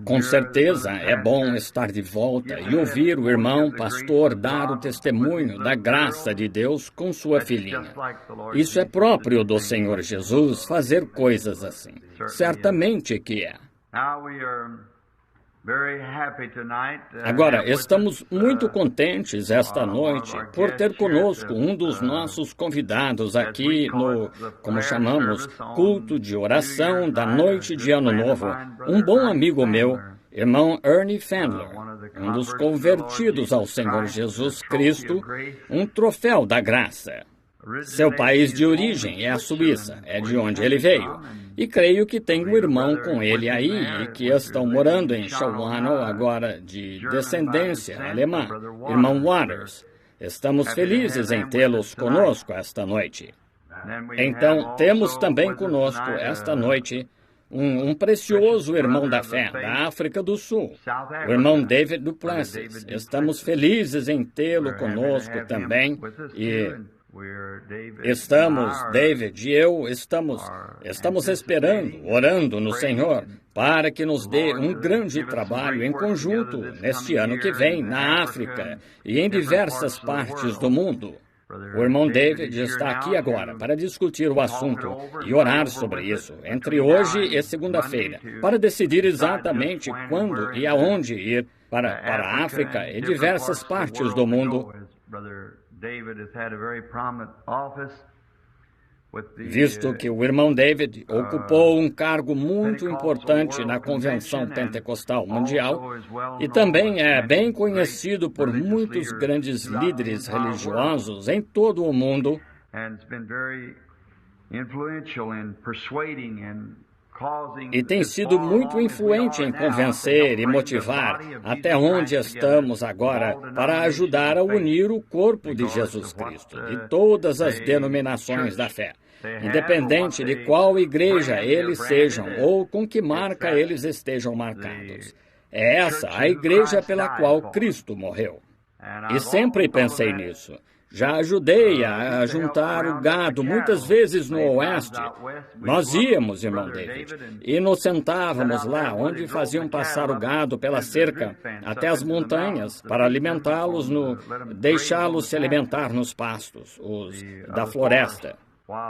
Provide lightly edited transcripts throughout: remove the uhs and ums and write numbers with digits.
Com certeza é bom estar de volta e ouvir o irmão pastor dar o testemunho da graça de Deus com sua filhinha. Isso é próprio do Senhor Jesus fazer coisas assim. Certamente que é. Agora, estamos muito contentes esta noite por ter conosco um dos nossos convidados aqui no, como chamamos, culto de oração da noite de Ano Novo. Um bom amigo meu, irmão Ernie Fandler, um dos convertidos ao Senhor Jesus Cristo, um troféu da graça. Seu país de origem é a Suíça, é de onde ele veio. E creio que tem um irmão com ele aí e que estão morando em Shawano agora de descendência alemã, irmão Waters. Estamos felizes em tê-los conosco esta noite. Então, temos também conosco esta noite um precioso irmão da fé da África do Sul, o irmão David Duplessis. Estamos felizes em tê-lo conosco também e David e eu estamos esperando, orando no Senhor, para que nos dê um grande trabalho em conjunto neste ano que vem, na África e em diversas partes do mundo. O irmão David está aqui agora para discutir o assunto e orar sobre isso, entre hoje e segunda-feira, para decidir exatamente quando e aonde ir para a África e diversas partes do mundo. Visto que o irmão David ocupou um cargo muito importante na Convenção Pentecostal Mundial e também é bem conhecido por muitos grandes líderes religiosos em todo o mundo, e tem sido muito influente em convencer e motivar até onde estamos agora para ajudar a unir o corpo de Jesus Cristo e todas as denominações da fé, independente de qual igreja eles sejam ou com que marca eles estejam marcados. É essa a igreja pela qual Cristo morreu. E sempre pensei nisso. Já ajudei a juntar o gado muitas vezes no oeste. Nós íamos, irmão David, e nos sentávamos lá onde faziam passar o gado pela cerca até as montanhas para alimentá-los, deixá-los se alimentar nos pastos, os da floresta.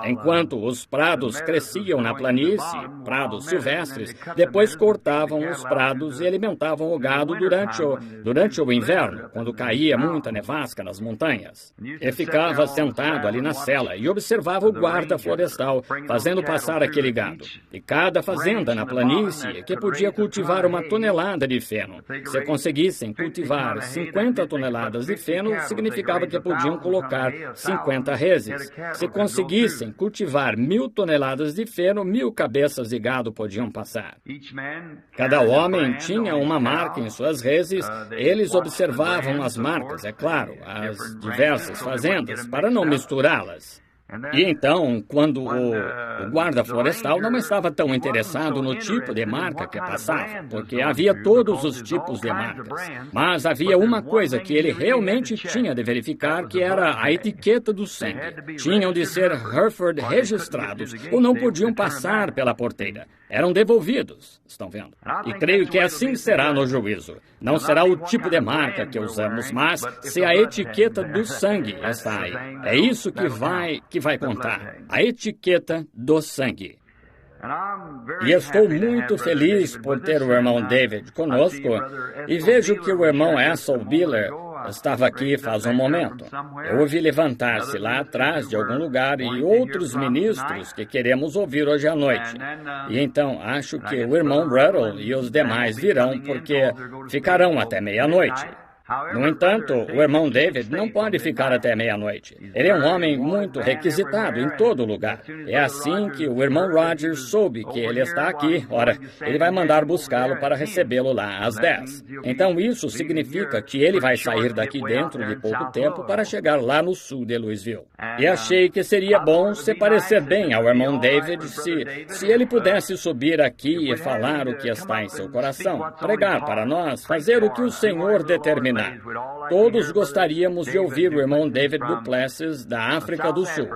Enquanto os prados cresciam na planície, prados silvestres, depois cortavam os prados e alimentavam o gado durante o inverno, quando caía muita nevasca nas montanhas. Eu ficava sentado ali na cela e observava o guarda florestal fazendo passar aquele gado. E cada fazenda na planície que podia cultivar 1 tonelada de feno. Se conseguissem cultivar 50 toneladas de feno, significava que podiam colocar 50 reses. Se conseguissem cultivar 1.000 toneladas de feno, 1.000 cabeças de gado podiam passar. Cada homem tinha uma marca em suas reses. Eles observavam as marcas, é claro, as diversas fazendas, para não misturá-las. E então, quando o guarda florestal não estava tão interessado no tipo de marca que passava, porque havia todos os tipos de marcas, mas havia uma coisa que ele realmente tinha de verificar, que era a etiqueta do sangue. Tinham de ser Hereford registrados, ou não podiam passar pela porteira. Eram devolvidos, estão vendo? E creio que assim será no juízo. Não será o tipo de marca que usamos, mas se a etiqueta do sangue está aí. É isso que vai contar. A etiqueta do sangue. E estou muito feliz por ter o irmão David conosco e vejo que o irmão Essel Biller estava aqui faz um momento. Eu ouvi levantar-se lá atrás de algum lugar e outros ministros que queremos ouvir hoje à noite. E então acho que o irmão Ruddle e os demais virão porque ficarão até meia-noite. No entanto, o irmão David não pode ficar até meia-noite. Ele é um homem muito requisitado em todo lugar. É assim que o irmão Rogers soube que ele está aqui. Ora, ele vai mandar buscá-lo para recebê-lo lá às 10. Então isso significa que ele vai sair daqui dentro de pouco tempo para chegar lá no sul de Louisville. E achei que seria bom se parecer bem ao irmão David se ele pudesse subir aqui e falar o que está em seu coração, pregar para nós, fazer o que o Senhor determinou. terminar. Todos gostaríamos de ouvir o irmão David Duplessis, da África do Sul.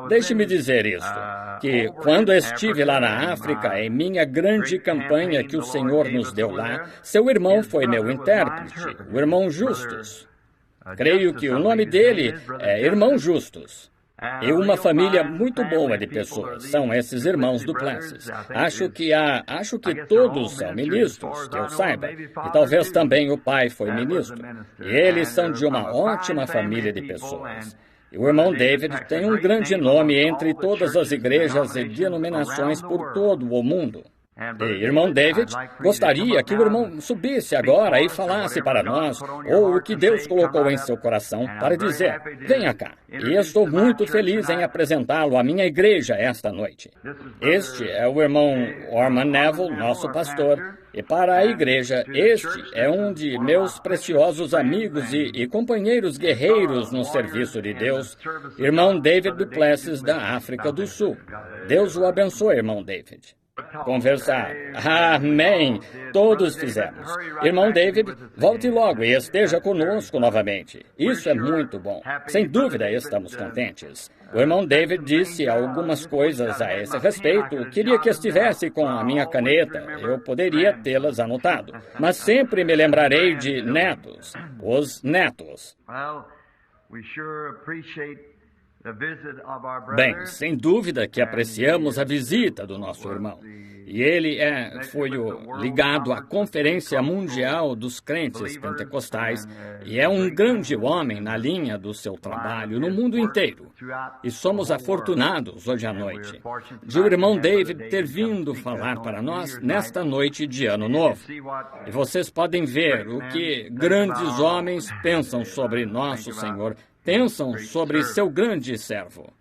Deixe-me dizer isto, que quando estive lá na África, em minha grande campanha que o Senhor nos deu lá, seu irmão foi meu intérprete, o irmão Justus. Creio que o nome dele é Irmão Justus. E uma família muito boa de pessoas são esses irmãos Duplessis. Acho que todos são ministros, que eu saiba. E talvez também o pai foi ministro. E eles são de uma ótima família de pessoas. E o irmão David tem um grande nome entre todas as igrejas e denominações por todo o mundo. E, irmão David, gostaria que o irmão subisse agora e falasse para nós, ou o que Deus colocou em seu coração, para dizer, venha cá. E estou muito feliz em apresentá-lo à minha igreja esta noite. Este é o irmão Orman Neville, nosso pastor, e para a igreja, este é um de meus preciosos amigos e companheiros guerreiros no serviço de Deus, irmão David Duplessis, da África do Sul. Deus o abençoe, irmão David. Conversar. Amém. Todos fizemos. Irmão David, volte logo e esteja conosco novamente. Isso é muito bom. Sem dúvida, estamos contentes. O irmão David disse algumas coisas a esse respeito. Queria que estivesse com a minha caneta. Eu poderia tê-las anotado. Mas sempre me lembrarei de netos. Os netos. Bem, sem dúvida que apreciamos a visita do nosso irmão. E ele foi ligado à Conferência Mundial dos Crentes Pentecostais e é um grande homem na linha do seu trabalho no mundo inteiro. E somos afortunados hoje à noite de o irmão David ter vindo falar para nós nesta noite de Ano Novo. E vocês podem ver o que grandes homens pensam sobre nosso Senhor, pensam sobre seu grande servo.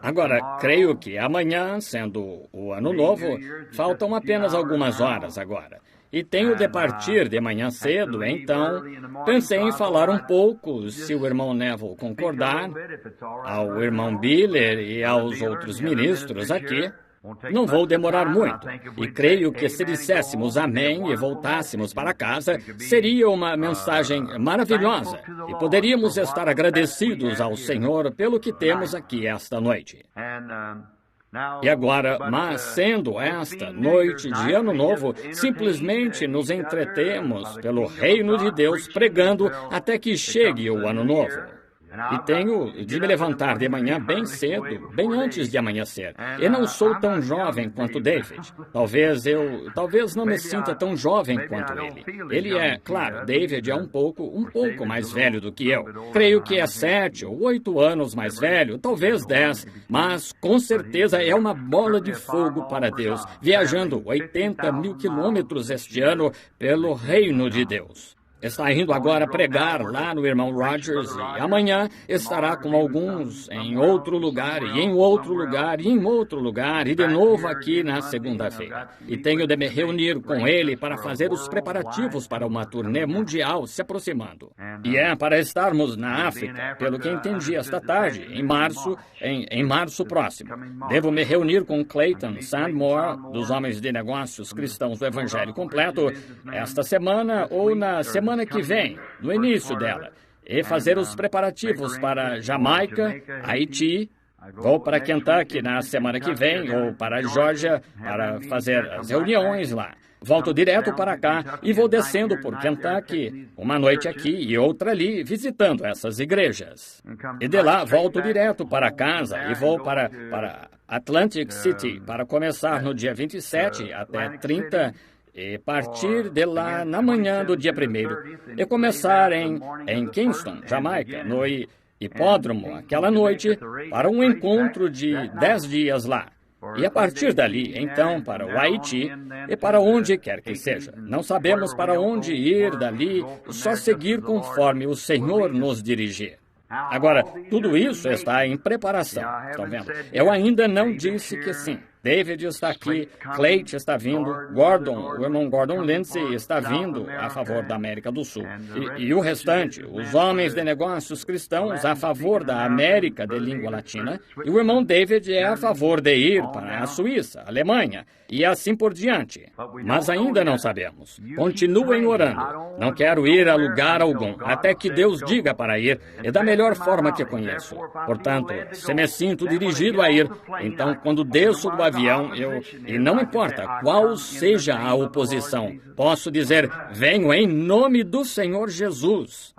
Agora, creio que amanhã, sendo o Ano Novo, faltam apenas algumas horas agora. E tenho de partir de manhã cedo, então pensei em falar um pouco, se o irmão Neville concordar, ao irmão Biller e aos outros ministros aqui. Não vou demorar muito, e creio que se disséssemos amém e voltássemos para casa, seria uma mensagem maravilhosa, e poderíamos estar agradecidos ao Senhor pelo que temos aqui esta noite. E agora, mas sendo esta noite de Ano Novo, simplesmente nos entretemos pelo reino de Deus pregando até que chegue o Ano Novo. E tenho de me levantar de manhã bem cedo, bem antes de amanhecer. E não sou tão jovem quanto David. Talvez não me sinta tão jovem quanto ele. Ele é, claro, David é um pouco mais velho do que eu. Creio que é 7 ou 8 anos mais velho, talvez 10, mas com certeza é uma bola de fogo para Deus, viajando 80 mil quilômetros este ano pelo reino de Deus. Está indo agora pregar lá no irmão Rogers e amanhã estará com alguns em outro lugar e em outro lugar e em outro lugar e de novo aqui na segunda-feira. E tenho de me reunir com ele para fazer os preparativos para uma turnê mundial se aproximando. E é para estarmos na África, pelo que entendi esta tarde, em março próximo. Devo me reunir com Clayton Sandmore, dos Homens de Negócios Cristãos do Evangelho Completo, esta semana ou na semana que vem, no início dela, e fazer os preparativos para Jamaica, Haiti. Vou para Kentucky na semana que vem, ou para Geórgia, para fazer as reuniões lá. Volto direto para cá e vou descendo por Kentucky, uma noite aqui e outra ali, visitando essas igrejas. E de lá volto direto para casa e vou para Atlantic City, para começar no dia 27 até 30 e partir de lá na manhã do dia 1º e começar em Kingston, Jamaica, no hipódromo, aquela noite, para um encontro de 10 dias lá. E a partir dali, então, para o Haiti e para onde quer que seja. Não sabemos para onde ir dali, só seguir conforme o Senhor nos dirigir. Agora, tudo isso está em preparação, estão vendo? Eu ainda não disse que sim. David está aqui, Clayton está vindo, Gordon, o irmão Gordon Lindsay está vindo a favor da América do Sul. E o restante, os homens de negócios cristãos a favor da América de língua latina, e o irmão David é a favor de ir para a Suíça, Alemanha, e assim por diante. Mas ainda não sabemos. Continuem orando. Não quero ir a lugar algum, até que Deus diga para ir, e da melhor forma que conheço. Portanto, se me sinto dirigido a ir, então quando desço do avião, e não importa qual seja a oposição, posso dizer, venho em nome do Senhor Jesus.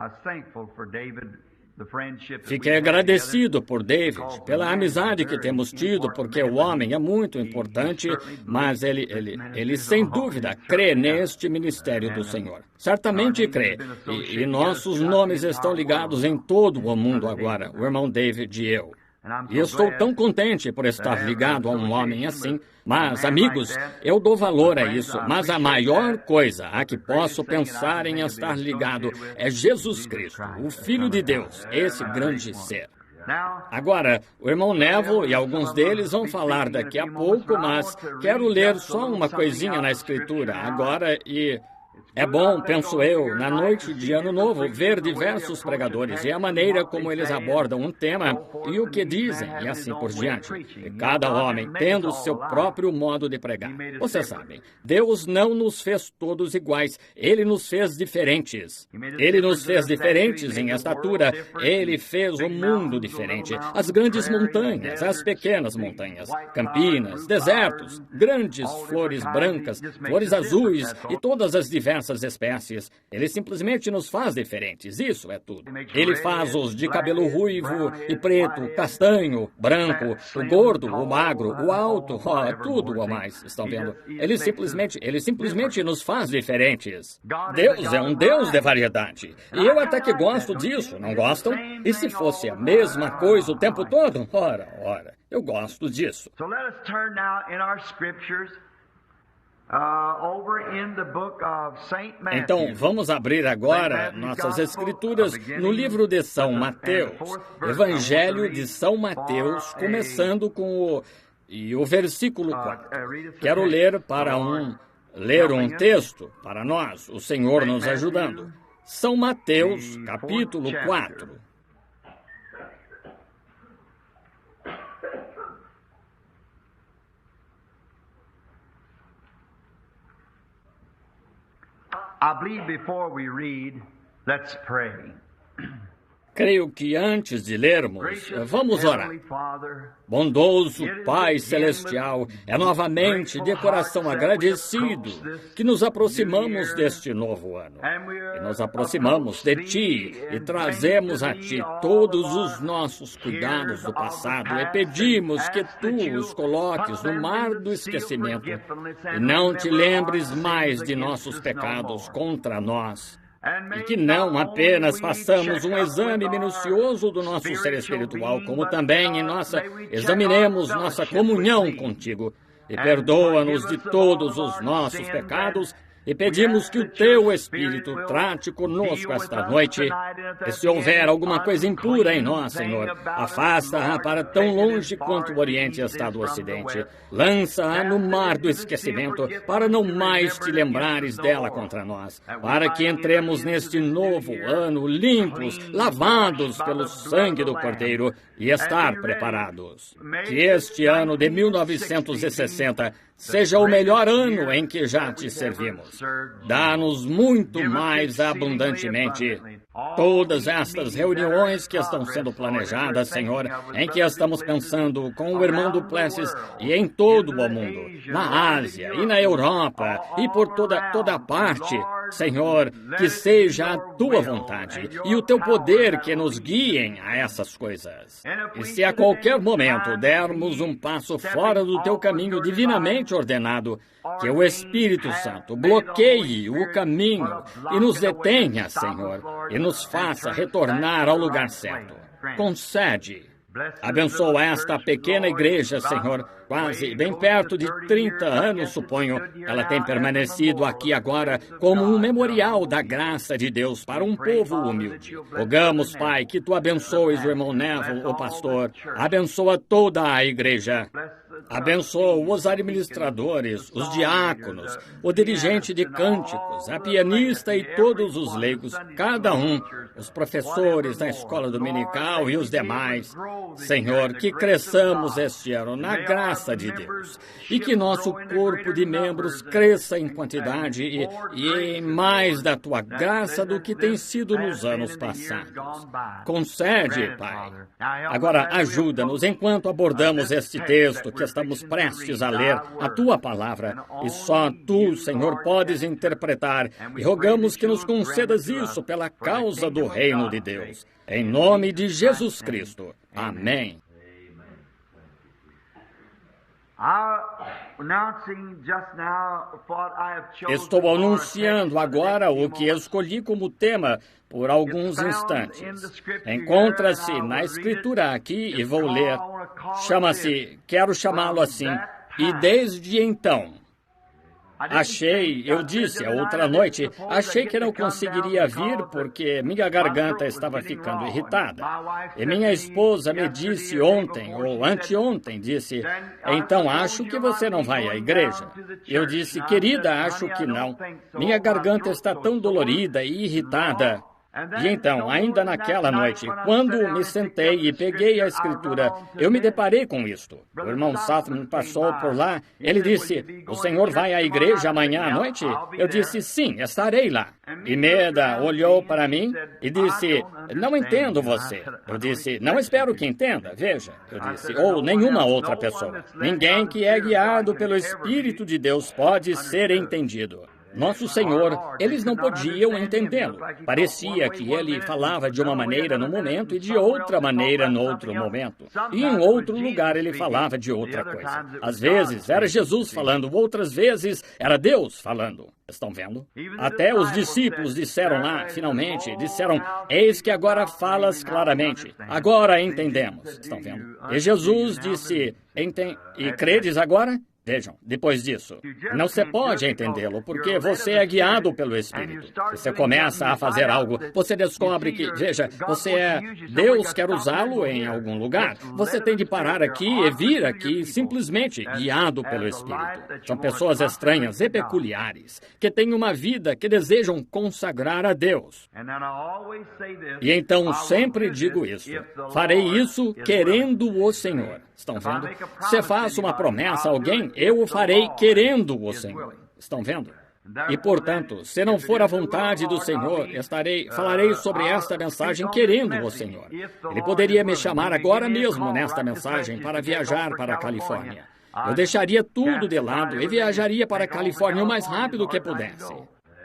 Fiquei agradecido por David, pela amizade que temos tido, porque o homem é muito importante, mas ele sem dúvida crê neste ministério do Senhor. Certamente crê, e nossos nomes estão ligados em todo o mundo agora, o irmão David e eu. E estou tão contente por estar ligado a um homem assim. Mas, amigos, eu dou valor a isso. Mas a maior coisa a que posso pensar em estar ligado é Jesus Cristo, o Filho de Deus, esse grande ser. Agora, o irmão Neville e alguns deles vão falar daqui a pouco, mas quero ler só uma coisinha na Escritura agora e... É bom, penso eu, na noite de Ano Novo, ver diversos pregadores e a maneira como eles abordam um tema e o que dizem e assim por diante. E cada homem tendo o seu próprio modo de pregar. Vocês sabem, Deus não nos fez todos iguais, Ele nos fez diferentes. Ele nos fez diferentes em estatura, Ele fez o mundo diferente. As grandes montanhas, as pequenas montanhas, campinas, desertos, grandes flores brancas, flores azuis e todas as diversas espécies. Ele simplesmente nos faz diferentes, isso é tudo. Ele faz os de cabelo ruivo e preto, castanho, branco, o gordo, o magro, o alto, tudo o mais, estão vendo? Ele simplesmente nos faz diferentes. Deus é um Deus de variedade. E eu até que gosto disso, não gostam? E se fosse a mesma coisa o tempo todo? Ora, eu gosto disso. So let us turn now in our scriptures Então, vamos abrir agora nossas escrituras no livro de São Mateus, Evangelho de São Mateus, começando com o versículo 4. Quero ler um texto para nós, o Senhor nos ajudando. São Mateus, capítulo 4. I believe before we read, let's pray. Creio que antes de lermos, vamos orar. Bondoso Pai Celestial, é novamente de coração agradecido que nos aproximamos deste novo ano. E nos aproximamos de Ti e trazemos a Ti todos os nossos cuidados do passado e pedimos que Tu os coloques no mar do esquecimento e não Te lembres mais de nossos pecados contra nós. E que não apenas façamos um exame minucioso do nosso ser espiritual, como também examinemos nossa comunhão contigo. E perdoa-nos de todos os nossos pecados. E pedimos que o Teu Espírito trate conosco esta noite. E se houver alguma coisa impura em nós, Senhor, afasta-a para tão longe quanto o Oriente está do Ocidente. Lança-a no mar do esquecimento, para não mais Te lembrares dela contra nós. Para que entremos neste novo ano limpos, lavados pelo sangue do Cordeiro e estar preparados. Que este ano de 1960 seja o melhor ano em que já Te servimos. Dá-nos muito mais abundantemente. Todas estas reuniões que estão sendo planejadas, Senhor, em que estamos pensando com o irmão Duplessis e em todo o mundo, na Ásia e na Europa e por toda parte, Senhor, que seja a Tua vontade e o Teu poder que nos guiem a essas coisas. E se a qualquer momento dermos um passo fora do Teu caminho divinamente ordenado, que o Espírito Santo bloqueie o caminho e nos detenha, Senhor, e nos faça retornar ao lugar certo. Concede. Abençoa esta pequena igreja, Senhor, quase bem perto de 30 anos, suponho. Ela tem permanecido aqui agora como um memorial da graça de Deus para um povo humilde. Rogamos, Pai, que Tu abençoes o irmão Neville, o pastor. Abençoa toda a igreja. Abençoa os administradores, os diáconos, o dirigente de cânticos, a pianista e todos os leigos, cada um, os professores da escola dominical e os demais. Senhor, que cresçamos este ano na graça de Deus e que nosso corpo de membros cresça em quantidade e em mais da Tua graça do que tem sido nos anos passados. Concede, Pai. Agora, ajuda-nos enquanto abordamos este texto que estamos prestes a ler, a Tua palavra, e só Tu, Senhor, podes interpretar, e rogamos que nos concedas isso pela causa do reino de Deus. Em nome de Jesus Cristo. Amém. Estou anunciando agora o que escolhi como tema por alguns instantes. Encontra-se na Escritura aqui e vou ler. Chama-se, quero chamá-lo assim, e desde então. Eu disse a outra noite, achei que não conseguiria vir porque minha garganta estava ficando irritada. E minha esposa me disse ontem, ou anteontem, disse, então acho que você não vai à igreja. Eu disse, querida, acho que não. Minha garganta está tão dolorida e irritada. E então, ainda naquela noite, quando me sentei e peguei a Escritura, eu me deparei com isto. O irmão Sathman passou por lá, ele disse, o senhor vai à igreja amanhã à noite? Eu disse, sim, estarei lá. E Meda olhou para mim e disse, não entendo você. Eu disse, não espero que entenda, veja. Eu disse, ou nenhuma outra pessoa. Ninguém que é guiado pelo Espírito de Deus pode ser entendido. Nosso Senhor, eles não podiam entendê-lo. Parecia que ele falava de uma maneira no momento e de outra maneira no outro momento. E em outro lugar ele falava de outra coisa. Às vezes era Jesus falando, outras vezes era Deus falando. Estão vendo? Até os discípulos disseram lá, finalmente, disseram, eis que agora falas claramente. Agora entendemos. Estão vendo? E Jesus disse, e credes agora? Vejam, depois disso, não se pode entendê-lo, porque você é guiado pelo Espírito. Você começa a fazer algo, você descobre que, veja, Deus quer usá-lo em algum lugar. Você tem de parar aqui e vir aqui, simplesmente guiado pelo Espírito. São pessoas estranhas e peculiares, que têm uma vida que desejam consagrar a Deus. E então sempre digo isso, farei isso querendo o Senhor. Estão vendo? Se faço uma promessa a alguém, eu o farei querendo o Senhor. Estão vendo? E, portanto, se não for a vontade do Senhor, falarei sobre esta mensagem querendo o Senhor. Ele poderia me chamar agora mesmo nesta mensagem para viajar para a Califórnia. Eu deixaria tudo de lado e viajaria para a Califórnia o mais rápido que pudesse.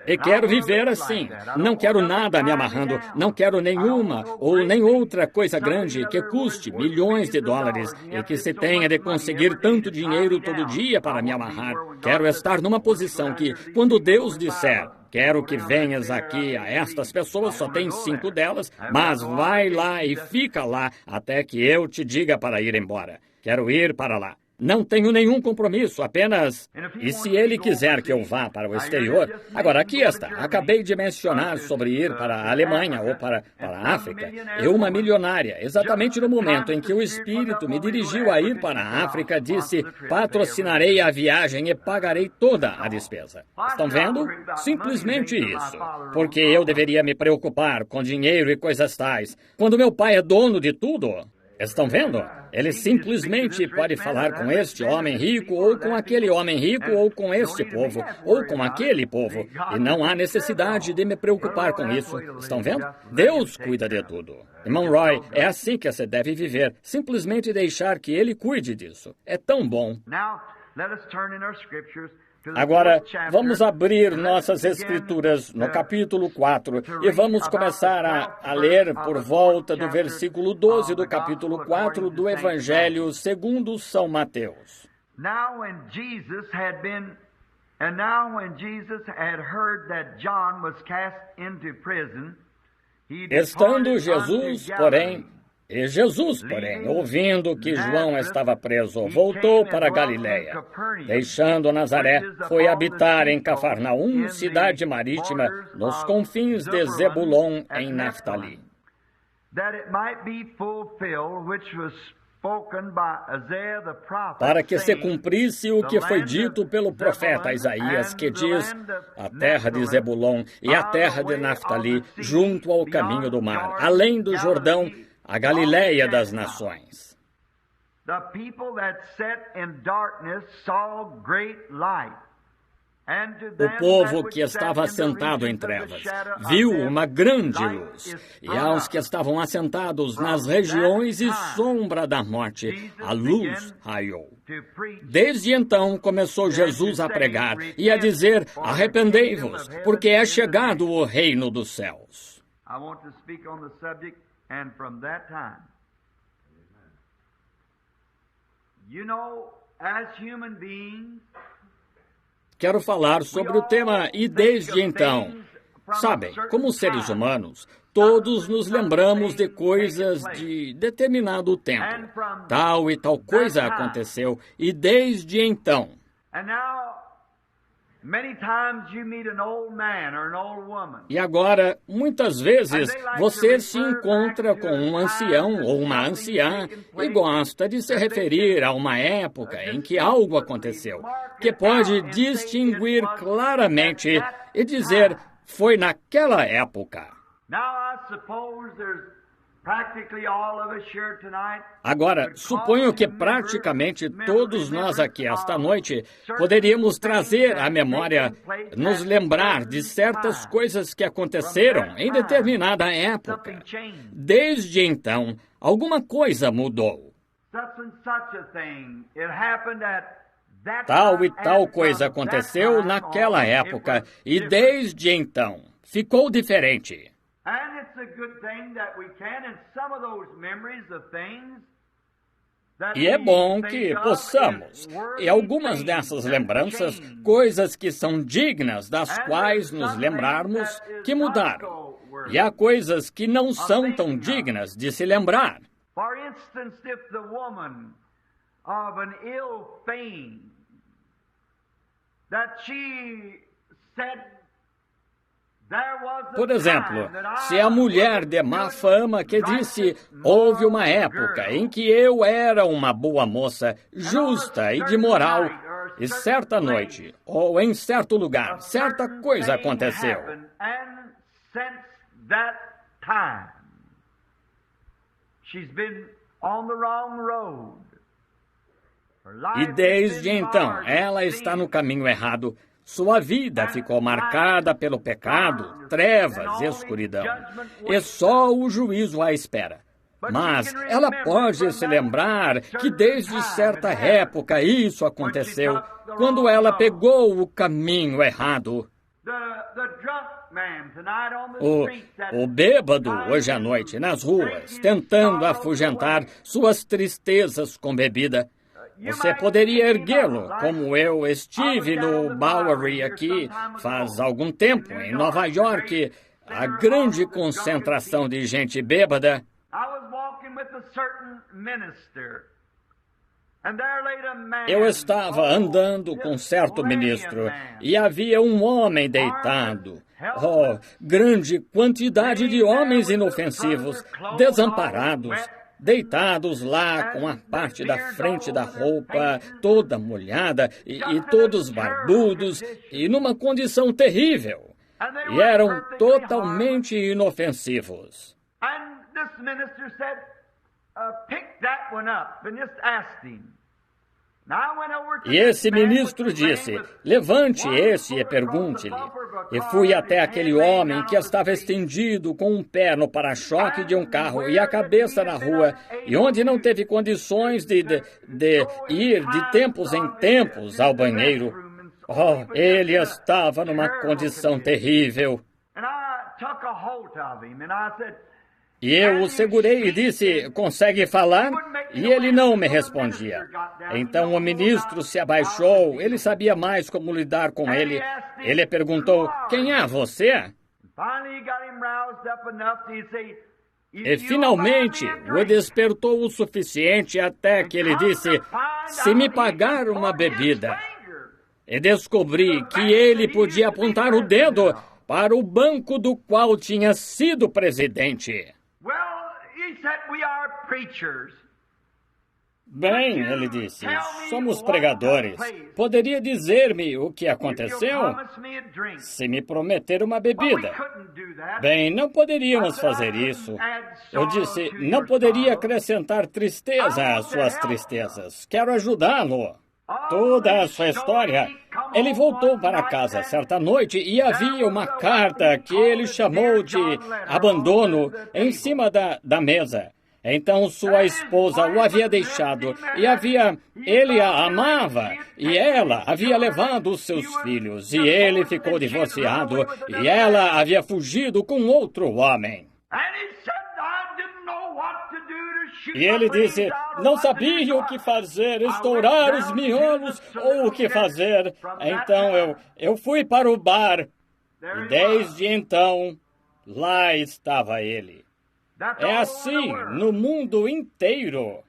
E quero viver assim. Não quero nada me amarrando. Não quero nenhuma ou nem outra coisa grande que custe milhões de dólares e que se tenha de conseguir tanto dinheiro todo dia para me amarrar. Quero estar numa posição que, quando Deus disser, quero que venhas aqui a estas pessoas, só tem 5 delas, mas vai lá e fica lá até que eu te diga para ir embora. Quero ir para lá. Não tenho nenhum compromisso, apenas... E se ele quiser que eu vá para o exterior... Agora, aqui está. Acabei de mencionar sobre ir para a Alemanha ou para a África. Eu, uma milionária, exatamente no momento em que o Espírito me dirigiu a ir para a África, disse, patrocinarei a viagem e pagarei toda a despesa. Estão vendo? Simplesmente isso. Porque eu deveria me preocupar com dinheiro e coisas tais, quando meu pai é dono de tudo. Estão vendo? Ele simplesmente pode falar com este homem rico, ou com aquele homem rico, ou com este povo, ou com aquele povo. E não há necessidade de me preocupar com isso. Estão vendo? Deus cuida de tudo. Irmão Roy, é assim que você deve viver. Simplesmente deixar que Ele cuide disso. É tão bom. Agora, vamos abrir nossas Escrituras no capítulo 4 e vamos começar a ler por volta do versículo 12 do capítulo 4 do Evangelho segundo São Mateus. Now when Jesus had heard that John was cast into prison, he Estando Jesus, porém, ouvindo que João estava preso, voltou para Galiléia. Deixando Nazaré, foi habitar em Cafarnaum, cidade marítima, nos confins de Zebulon, em Naftali. That it might be fulfilled, which was para que se cumprisse o que foi dito pelo profeta Isaías, que diz: a terra de Zebulon e a terra de Naftali, junto ao caminho do mar, além do Jordão, a Galileia das nações. O povo que estava assentado em trevas viu uma grande luz, e aos que estavam assentados nas regiões e sombra da morte, a luz raiou. Desde então começou Jesus a pregar e a dizer: arrependei-vos, porque é chegado o reino dos céus. Quero falar sobre o tema "e desde então". Sabem, como seres humanos, todos nos lembramos de coisas de determinado tempo. Tal e tal coisa aconteceu, e desde então. E agora, muitas vezes, você se encontra com um ancião ou uma anciã e gosta de se referir a uma época em que algo aconteceu, que pode distinguir claramente e dizer: foi naquela época. Agora, suponho que praticamente todos nós aqui esta noite poderíamos trazer à memória, nos lembrar de certas coisas que aconteceram em determinada época. Desde então, alguma coisa mudou. Tal e tal coisa aconteceu naquela época, e desde então ficou diferente. E é bom que possamos, e algumas dessas lembranças, coisas que são dignas das quais nos lembrarmos, que mudaram. E há coisas que não são tão dignas de se lembrar. Por exemplo, se a mulher de má fama que disse: houve uma época em que eu era uma boa moça, justa e de moral, e certa noite, ou em certo lugar, certa coisa aconteceu. E desde então, ela está no caminho errado. Sua vida ficou marcada pelo pecado, trevas e escuridão, e só o juízo à espera. Mas ela pode se lembrar que desde certa época isso aconteceu, quando ela pegou o caminho errado. O bêbado, hoje à noite, nas ruas, tentando afugentar suas tristezas com bebida. Você poderia erguê-lo, como eu estive no Bowery aqui faz algum tempo, em Nova York, a grande concentração de gente bêbada. Eu estava andando com certo ministro e havia um homem deitado. Oh, grande quantidade de homens inofensivos, desamparados, deitados lá com a parte da frente da roupa toda molhada e todos barbudos e numa condição terrível. E eram totalmente inofensivos. E esse ministro disse: levante esse e pergunte-lhe. E fui até aquele homem que estava estendido com um pé no para-choque de um carro e a cabeça na rua, e onde não teve condições de ir de tempos em tempos ao banheiro. Oh, ele estava numa condição terrível. E eu o segurei e disse: consegue falar? E ele não me respondia. Então o ministro se abaixou, ele sabia mais como lidar com ele. Ele perguntou: quem é você? E finalmente o despertou o suficiente até que ele disse: se me pagar uma bebida. E descobri que ele podia apontar o dedo para o banco do qual tinha sido presidente. Bem, ele disse, somos pregadores. Poderia dizer-me o que aconteceu? Se me prometer uma bebida. Bem, não poderíamos fazer isso. Eu disse, não poderia acrescentar tristeza às suas tristezas. Quero ajudá-lo. Toda a sua história. Ele voltou para casa certa noite e havia uma carta que ele chamou de abandono em cima da mesa. Então sua esposa o havia deixado e ele a amava e ela havia levado os seus filhos e ele ficou divorciado e ela havia fugido com outro homem. E ele disse, não sabia o que fazer, estourar os miolos ou o que fazer. Então eu fui para o bar e desde então lá estava ele. É assim no mundo inteiro.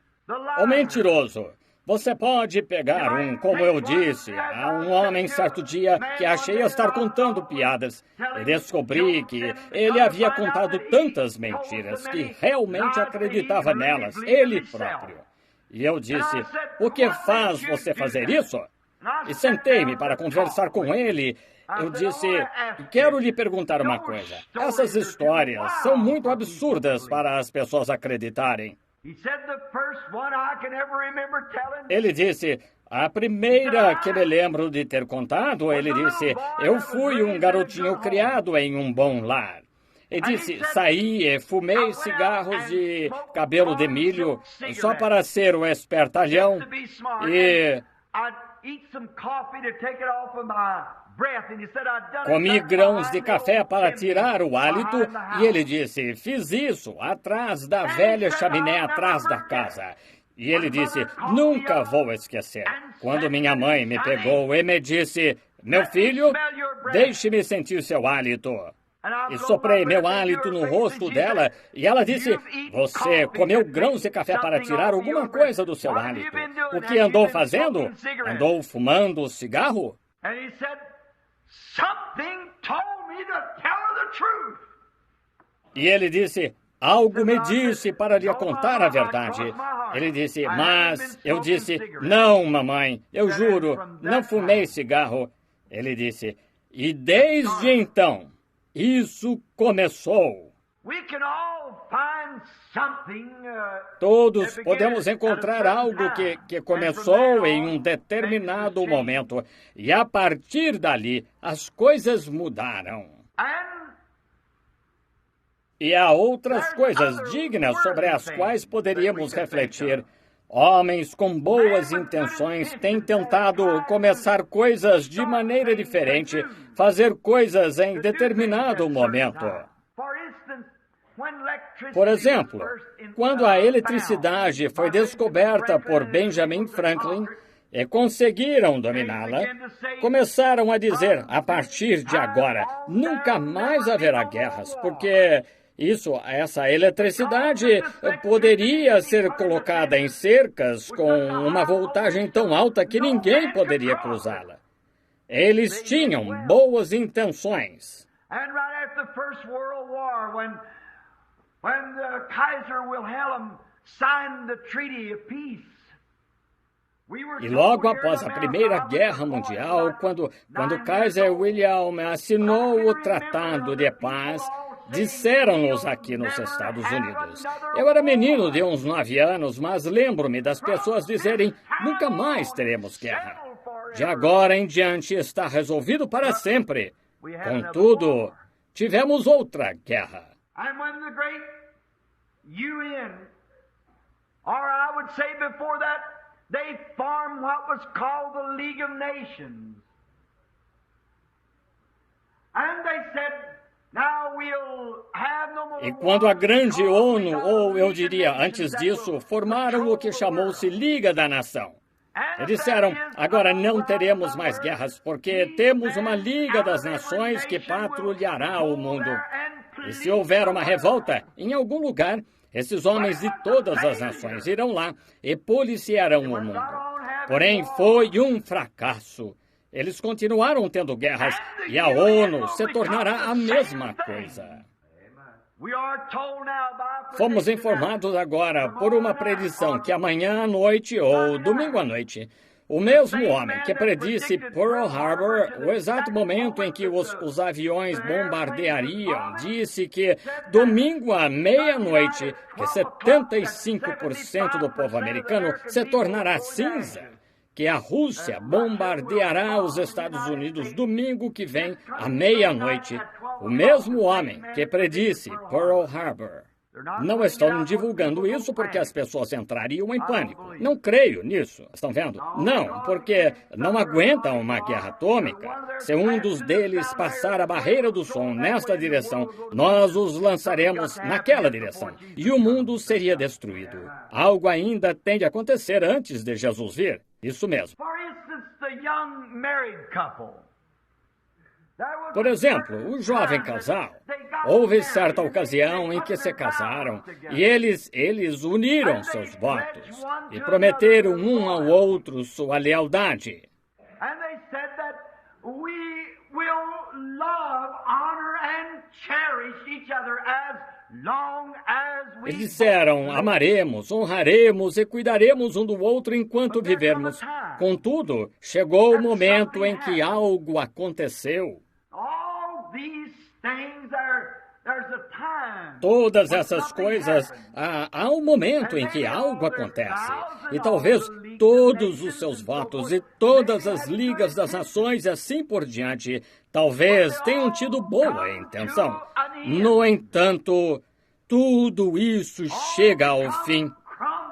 O mentiroso. Você pode pegar como eu disse, há um homem certo dia que achei estar contando piadas e descobri que ele havia contado tantas mentiras que realmente acreditava nelas, ele próprio. E eu disse, o que faz você fazer isso? E sentei-me para conversar com ele. Eu disse, quero lhe perguntar uma coisa. Essas histórias são muito absurdas para as pessoas acreditarem. Ele disse, a primeira que me lembro de ter contado, ele disse, eu fui um garotinho criado em um bom lar. Ele disse, saí e fumei cigarros de cabelo de milho só para ser o espertalhão e comi grãos de café para tirar o hálito e ele disse, fiz isso atrás da velha chaminé atrás da casa. E ele disse, nunca vou esquecer. Quando minha mãe me pegou e me disse, meu filho, deixe-me sentir seu hálito. E soprei meu hálito no rosto dela e ela disse, você comeu grãos de café para tirar alguma coisa do seu hálito. O que andou fazendo? Andou fumando cigarro? E ele disse, algo me disse para lhe contar a verdade. Ele disse, mas eu disse, não, mamãe, eu juro, não fumei cigarro. Ele disse, e desde então, isso começou. Todos podemos encontrar algo que começou em um determinado momento e a partir dali as coisas mudaram. E há outras coisas dignas sobre as quais poderíamos refletir. Homens com boas intenções têm tentado começar coisas de maneira diferente, fazer coisas em determinado momento. Por exemplo, quando a eletricidade foi descoberta por Benjamin Franklin e conseguiram dominá-la, começaram a dizer, a partir de agora, nunca mais haverá guerras, porque essa eletricidade poderia ser colocada em cercas com uma voltagem tão alta que ninguém poderia cruzá-la. Eles tinham boas intenções. When the Kaiser Wilhelm signed the Treaty of Peace, e logo após a Primeira Guerra Mundial, quando Kaiser Wilhelm assinou o Tratado de Paz, disseram-nos aqui nos Estados Unidos. Eu era menino de uns 9 anos, mas lembro-me das pessoas dizerem, nunca mais teremos guerra. De agora em diante está resolvido para sempre. Contudo, tivemos outra guerra. And when the great UN, or I would say before that, they formed what was called the League of Nations. And they said, now we'll have no more... E quando a grande ONU, ou eu diria antes disso, formaram o que chamou-se Liga da Nação. E disseram, agora não teremos mais guerras, porque temos uma Liga das Nações que patrulhará o mundo. E se houver uma revolta em algum lugar, esses homens de todas as nações irão lá e policiarão o mundo. Porém, foi um fracasso. Eles continuaram tendo guerras e a ONU se tornará a mesma coisa. Fomos informados agora por uma predição que amanhã à noite ou domingo à noite, o mesmo homem que predisse Pearl Harbor, o exato momento em que os aviões bombardeariam, disse que domingo à meia-noite, que 75% do povo americano se tornará cinza, que a Rússia bombardeará os Estados Unidos domingo que vem à meia-noite. O mesmo homem que predisse Pearl Harbor. Não estão divulgando isso porque as pessoas entrariam em pânico. Não creio nisso. Estão vendo? Não, porque não aguentam uma guerra atômica. Se um dos deles passar a barreira do som nesta direção, nós os lançaremos naquela direção. E o mundo seria destruído. Algo ainda tem de acontecer antes de Jesus vir. Isso mesmo. Por exemplo, o jovem casal. Houve certa ocasião em que se casaram e eles uniram seus votos e prometeram um ao outro sua lealdade. Eles disseram, amaremos, honraremos e cuidaremos um do outro enquanto vivermos. Contudo, chegou o momento em que algo aconteceu. Todas essas coisas, há um momento em que algo acontece. E talvez todos os seus votos e todas as ligas das nações e assim por diante, talvez tenham tido boa intenção. No entanto, tudo isso chega ao fim.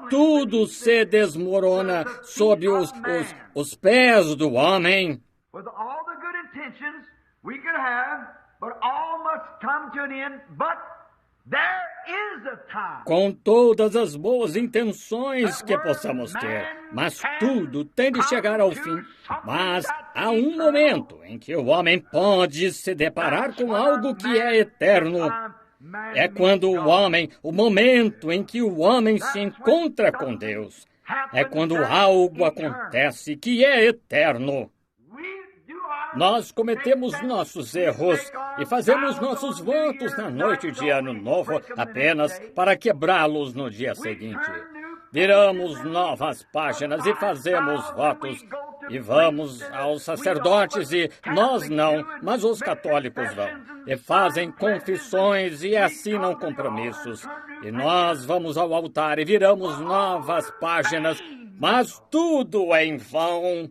Tudo se desmorona sob os pés do homem. Com todas as boas intenções que possamos ter, mas tudo tem de chegar ao fim. Mas há um momento em que o homem pode se deparar com algo que é eterno. É quando o momento em que o homem se encontra com Deus. É quando algo acontece que é eterno. Nós cometemos nossos erros e fazemos nossos votos na noite de Ano Novo apenas para quebrá-los no dia seguinte. Viramos novas páginas e fazemos votos. E vamos aos sacerdotes e nós não, mas os católicos vão. E fazem confissões e assinam compromissos. E nós vamos ao altar e viramos novas páginas, mas tudo é em vão.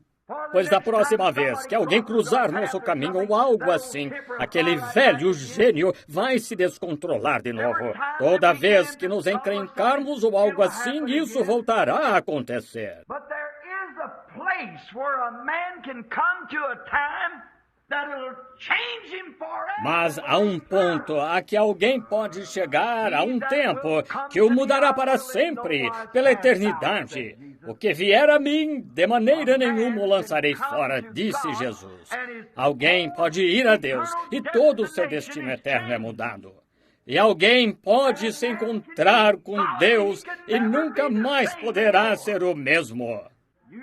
Pois da próxima vez que alguém cruzar nosso caminho ou algo assim, aquele velho gênio vai se descontrolar de novo. Toda vez que nos encrencarmos ou algo assim, isso voltará a acontecer. Mas há um ponto a que alguém pode chegar, a um tempo que o mudará para sempre, pela eternidade. O que vier a mim, de maneira nenhuma o lançarei fora, disse Jesus. Alguém pode ir a Deus e todo o seu destino eterno é mudado. E alguém pode se encontrar com Deus e nunca mais poderá ser o mesmo.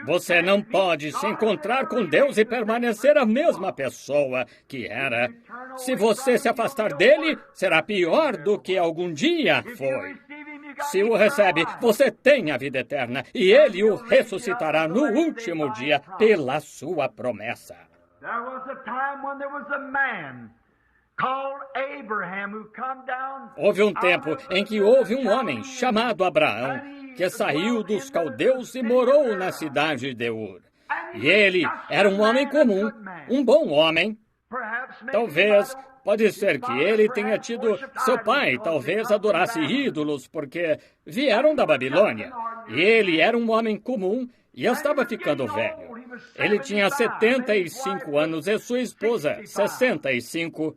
Você não pode se encontrar com Deus e permanecer a mesma pessoa que era. Se você se afastar dele, será pior do que algum dia foi. Se o recebe, você tem a vida eterna e ele o ressuscitará no último dia pela sua promessa. Houve um tempo em que houve um homem chamado Abraão, que saiu dos caldeus e morou na cidade de Ur. E ele era um homem comum, um bom homem. Talvez, pode ser que ele tenha tido seu pai, talvez adorasse ídolos, porque vieram da Babilônia. E ele era um homem comum e estava ficando velho. Ele tinha 75 anos e sua esposa, 65.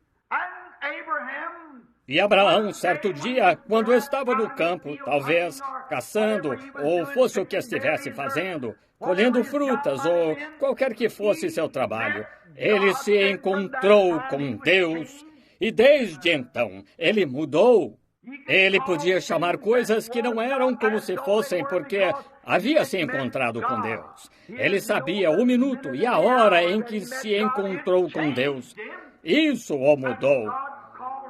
E Abraão, certo dia, quando estava no campo, talvez caçando, ou fosse o que estivesse fazendo, colhendo frutas, ou qualquer que fosse seu trabalho, ele se encontrou com Deus, e desde então ele mudou. Ele podia chamar coisas que não eram como se fossem, porque havia se encontrado com Deus. Ele sabia o minuto e a hora em que se encontrou com Deus. Isso o mudou.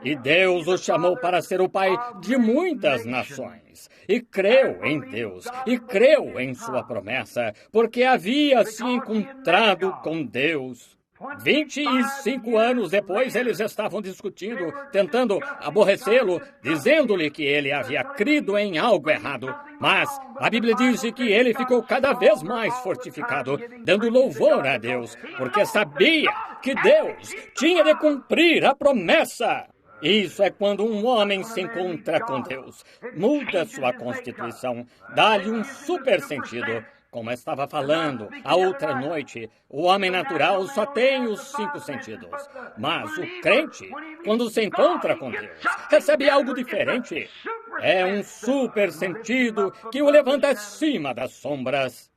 E Deus o chamou para ser o pai de muitas nações. E creu em Deus, e creu em sua promessa, porque havia se encontrado com Deus. 25 anos depois, eles estavam discutindo, tentando aborrecê-lo, dizendo-lhe que ele havia crido em algo errado. Mas a Bíblia diz que ele ficou cada vez mais fortificado, dando louvor a Deus, porque sabia que Deus tinha de cumprir a promessa. Isso é quando um homem se encontra com Deus, muda sua constituição, dá-lhe um super sentido. Como estava falando a outra noite, o homem natural só tem os 5 sentidos. Mas o crente, quando se encontra com Deus, recebe algo diferente. É um super sentido que o levanta acima das sombras.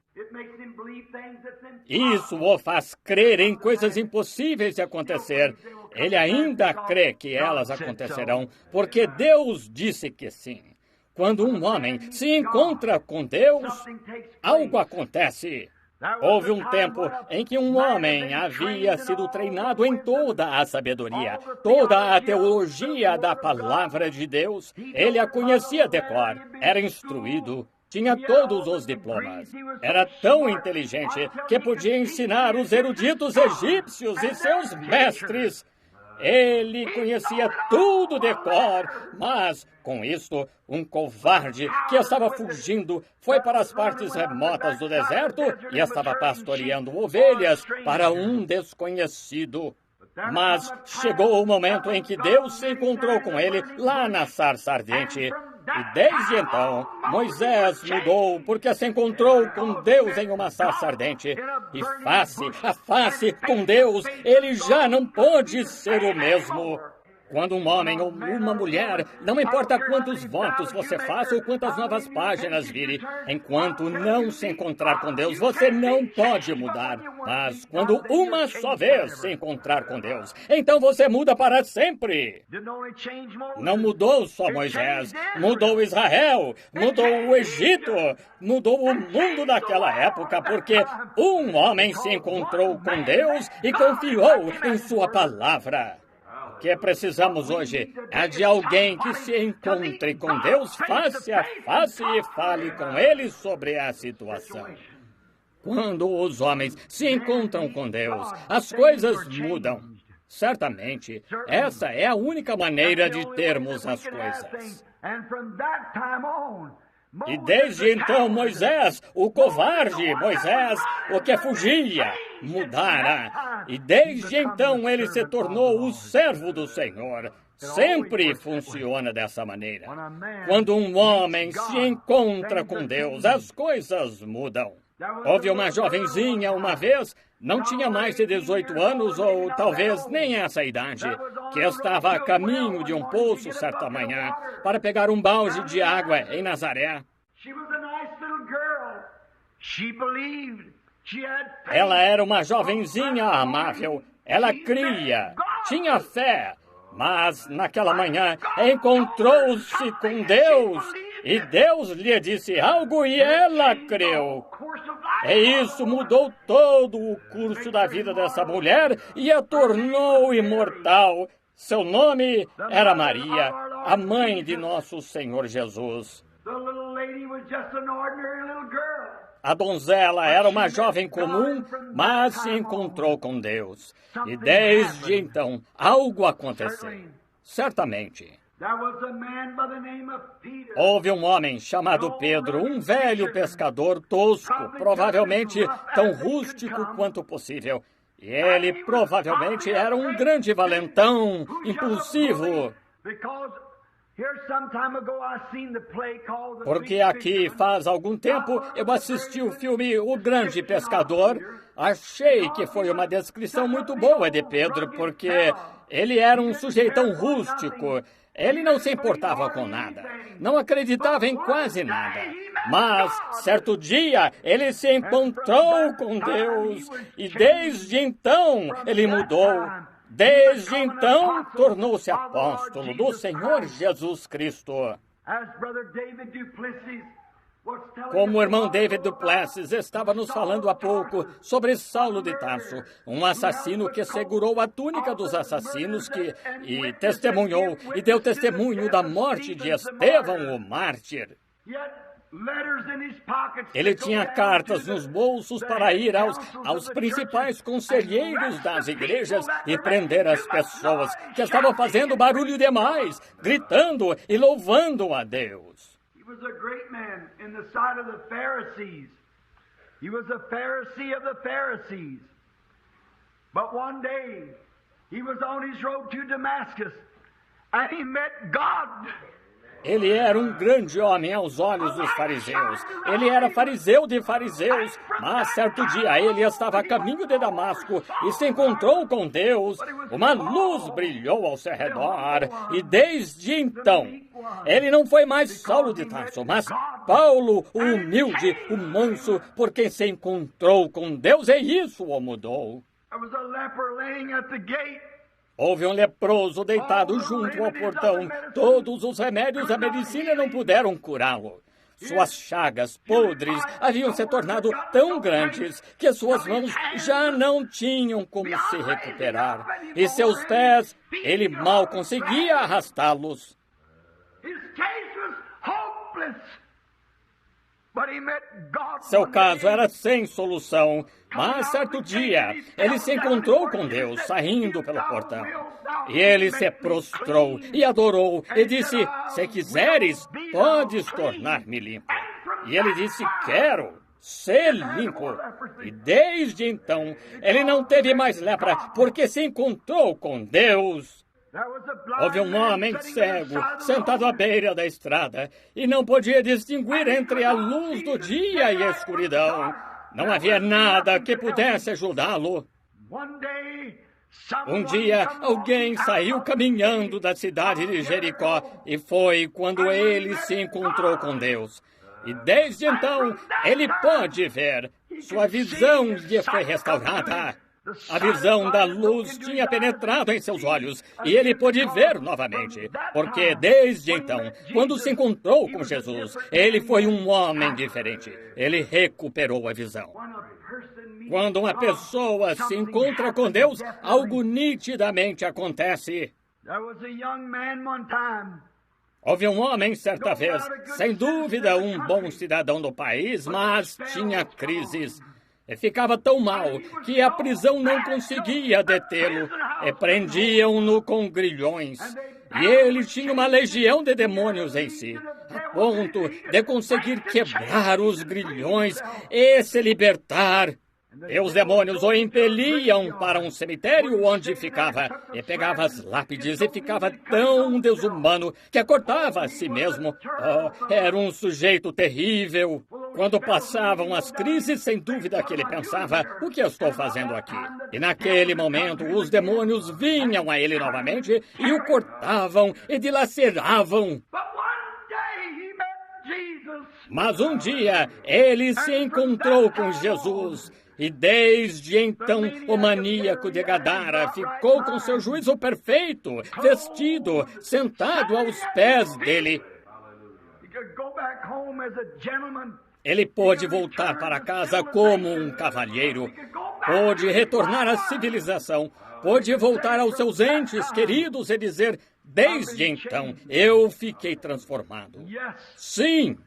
Isso o faz crer em coisas impossíveis de acontecer. Ele ainda crê que elas acontecerão, porque Deus disse que sim. Quando um homem se encontra com Deus, algo acontece. Houve um tempo em que um homem havia sido treinado em toda a sabedoria, toda a teologia da palavra de Deus. Ele a conhecia de cor, era instruído, tinha todos os diplomas. Era tão inteligente que podia ensinar os eruditos egípcios e seus mestres. Ele conhecia tudo de cor, mas, com isto, um covarde que estava fugindo foi para as partes remotas do deserto e estava pastoreando ovelhas para um desconhecido. Mas chegou o momento em que Deus se encontrou com ele lá na sarça ardente. E desde então, Moisés mudou porque se encontrou com Deus em uma sarça ardente. E face a face com Deus, ele já não pôde ser o mesmo. Quando um homem ou uma mulher, não importa quantos votos você faça ou quantas novas páginas vire, enquanto não se encontrar com Deus, você não pode mudar. Mas quando uma só vez se encontrar com Deus, então você muda para sempre. Não mudou só Moisés, mudou Israel, mudou o Egito, mudou o mundo daquela época, porque um homem se encontrou com Deus e confiou em sua palavra. O que precisamos hoje é de alguém que se encontre com Deus face a face e fale com Ele sobre a situação. Quando os homens se encontram com Deus, as coisas mudam. Certamente, essa é a única maneira de termos as coisas. E desde então Moisés, o covarde Moisés, o que fugia, mudara. E desde então ele se tornou o servo do Senhor. Sempre funciona dessa maneira. Quando um homem se encontra com Deus, as coisas mudam. Houve uma jovenzinha uma vez, não tinha mais de 18 anos ou talvez nem essa idade, que estava a caminho de um poço certa manhã para pegar um balde de água em Nazaré. Ela era uma jovenzinha amável, ela cria, tinha fé, mas naquela manhã encontrou-se com Deus e Deus lhe disse algo e ela creu. E isso mudou todo o curso da vida dessa mulher e a tornou imortal. Seu nome era Maria, a mãe de nosso Senhor Jesus. A donzela era uma jovem comum, mas se encontrou com Deus. E desde então, algo aconteceu. Certamente. Houve um homem chamado Pedro, um velho pescador tosco, provavelmente tão rústico quanto possível. E ele provavelmente era um grande valentão, impulsivo. Porque aqui faz algum tempo eu assisti o filme O Grande Pescador. Achei que foi uma descrição muito boa de Pedro, porque ele era um sujeitão rústico. Ele não se importava com nada, não acreditava em quase nada. Mas, certo dia, ele se encontrou com Deus e desde então ele mudou. Desde então, tornou-se apóstolo do Senhor Jesus Cristo. Como o irmão David Duplessis estava nos falando há pouco sobre Saulo de Tarso, um assassino que segurou a túnica dos assassinos e testemunhou e deu testemunho da morte de Estevão, o mártir. Ele tinha cartas nos bolsos para ir aos principais conselheiros das igrejas e prender as pessoas que estavam fazendo barulho demais, gritando e louvando a Deus. He was a great man in the sight of the Pharisees. He was a Pharisee of the Pharisees. But one day, he was on his road to Damascus, and he met God. Ele era um grande homem aos olhos dos fariseus. Ele era fariseu de fariseus, mas certo dia ele estava a caminho de Damasco e se encontrou com Deus. Uma luz brilhou ao seu redor e desde então ele não foi mais Saulo de Tarso, mas Paulo, o humilde, o manso, por quem se encontrou com Deus, e isso o mudou. Houve um leproso deitado junto ao portão. Todos os remédios da medicina não puderam curá-lo. Suas chagas podres haviam se tornado tão grandes que suas mãos já não tinham como se recuperar. E seus pés, ele mal conseguia arrastá-los. Seu caso era sem solução, mas certo dia ele se encontrou com Deus saindo pelo portão. E ele se prostrou e adorou e disse: "Se quiseres, podes tornar-me limpo." E ele disse: "Quero ser limpo." E desde então ele não teve mais lepra, porque se encontrou com Deus. Houve um homem cego sentado à beira da estrada e não podia distinguir entre a luz do dia e a escuridão. Não havia nada que pudesse ajudá-lo. Um dia, alguém saiu caminhando da cidade de Jericó e foi quando ele se encontrou com Deus. E desde então, ele pôde ver. Sua visão lhe foi restaurada. A visão da luz tinha penetrado em seus olhos e ele pôde ver novamente, porque desde então, quando se encontrou com Jesus, ele foi um homem diferente. Ele recuperou a visão. Quando uma pessoa se encontra com Deus, algo nitidamente acontece. Houve um homem certa vez, sem dúvida um bom cidadão do país, mas tinha crises. E ficava tão mal que a prisão não conseguia detê-lo. E prendiam-no com grilhões. E ele tinha uma legião de demônios em si, a ponto de conseguir quebrar os grilhões e se libertar. E os demônios o impeliam para um cemitério onde ficava, e pegava as lápides e ficava tão desumano que cortava a si mesmo. Oh, era um sujeito terrível. Quando passavam as crises, sem dúvida que ele pensava: o que eu estou fazendo aqui? E naquele momento, os demônios vinham a ele novamente e o cortavam e dilaceravam. Mas um dia, ele se encontrou com Jesus. E desde então, o maníaco de Gadara ficou com seu juízo perfeito, vestido, sentado aos pés dele. Ele pôde voltar para casa como um cavalheiro, pôde retornar à civilização, pôde voltar aos seus entes queridos e dizer: desde então, eu fiquei transformado. Sim!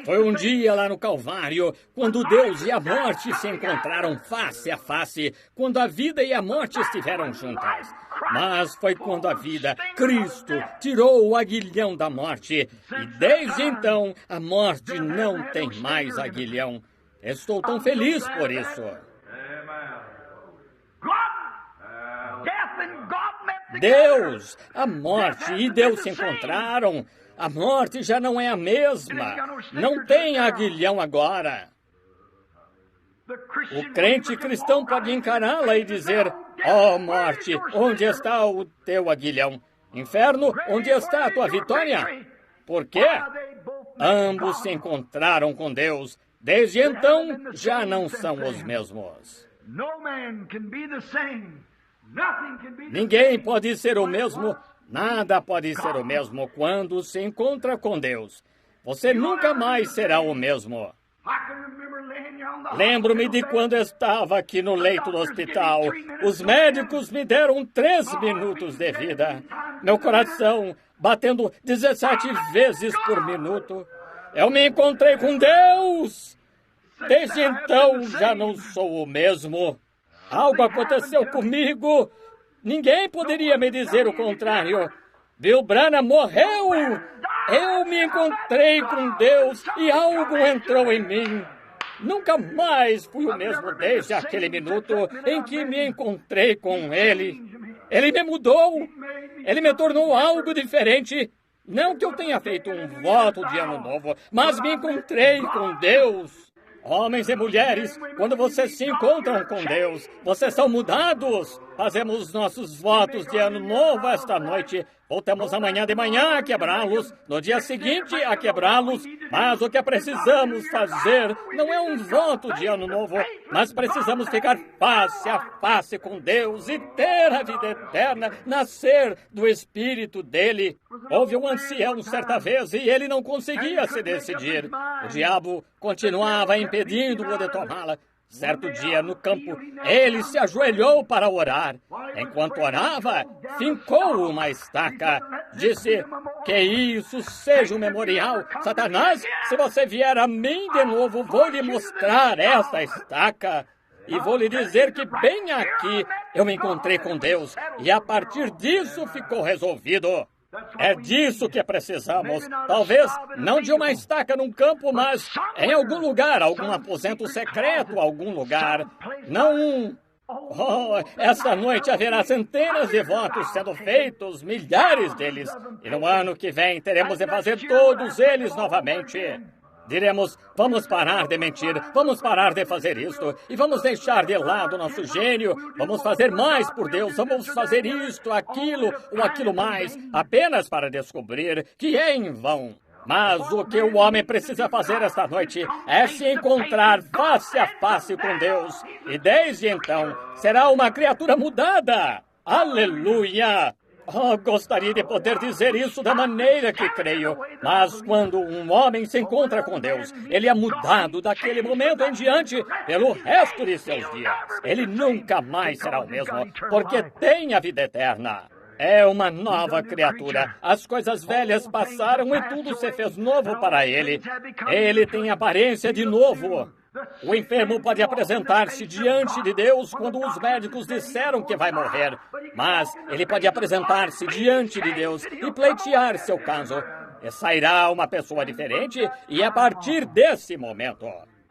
Foi um dia lá no Calvário, quando Deus e a morte se encontraram face a face, quando a vida e a morte estiveram juntas. Mas foi quando a vida, Cristo, tirou o aguilhão da morte, e desde então a morte não tem mais aguilhão. Estou tão feliz por isso. Deus, a morte e Deus se encontraram. A morte já não é a mesma. Não tem aguilhão agora. O crente cristão pode encará-la e dizer: ó morte, onde está o teu aguilhão? Inferno, onde está a tua vitória? Por quê? Ambos se encontraram com Deus. Desde então, já não são os mesmos. Ninguém pode ser o mesmo, Nada pode ser o mesmo quando se encontra com Deus. Você nunca mais será o mesmo. Lembro-me de quando estava aqui no leito do hospital. Os médicos me deram 3 minutos de vida. Meu coração batendo 17 vezes por minuto. Eu me encontrei com Deus. Desde então já não sou o mesmo. Algo aconteceu comigo. Ninguém poderia me dizer o contrário. Bill Branham morreu. Eu me encontrei com Deus e algo entrou em mim. Nunca mais fui o mesmo desde aquele minuto em que me encontrei com Ele. Ele me mudou. Ele me tornou algo diferente. Não que eu tenha feito um voto de ano novo, mas me encontrei com Deus. Homens e mulheres, quando vocês se encontram com Deus, vocês são mudados. Fazemos nossos votos de ano novo esta noite. Voltamos amanhã de manhã a quebrá-los, no dia seguinte a quebrá-los. Mas o que precisamos fazer não é um voto de ano novo, mas precisamos ficar face a face com Deus e ter a vida eterna, nascer do Espírito dele. Houve um ancião certa vez e ele não conseguia se decidir. O diabo continuava impedindo-o de tomá-la. Certo dia, no campo, ele se ajoelhou para orar. Enquanto orava, fincou uma estaca. Disse, que isso seja um memorial. Satanás, se você vier a mim de novo, vou lhe mostrar esta estaca. E vou lhe dizer que bem aqui eu me encontrei com Deus. E a partir disso ficou resolvido. É disso que precisamos. Talvez não de uma estaca num campo, mas em algum lugar, algum aposento secreto, algum lugar. Não um... Oh, esta noite haverá centenas de votos sendo feitos, milhares deles. E no ano que vem teremos de fazer todos eles novamente. Diremos, vamos parar de mentir, vamos parar de fazer isto, e vamos deixar de lado nosso gênio, vamos fazer mais por Deus, vamos fazer isto, aquilo ou aquilo mais, apenas para descobrir que é em vão. Mas o que o homem precisa fazer esta noite é se encontrar face a face com Deus, e desde então será uma criatura mudada. Aleluia! Oh, gostaria de poder dizer isso da maneira que creio, mas quando um homem se encontra com Deus, ele é mudado daquele momento em diante pelo resto de seus dias. Ele nunca mais será o mesmo, porque tem a vida eterna. É uma nova criatura. As coisas velhas passaram e tudo se fez novo para ele. Ele tem aparência de novo. O enfermo pode apresentar-se diante de Deus quando os médicos disseram que vai morrer, mas ele pode apresentar-se diante de Deus e pleitear seu caso. E sairá uma pessoa diferente e a partir desse momento...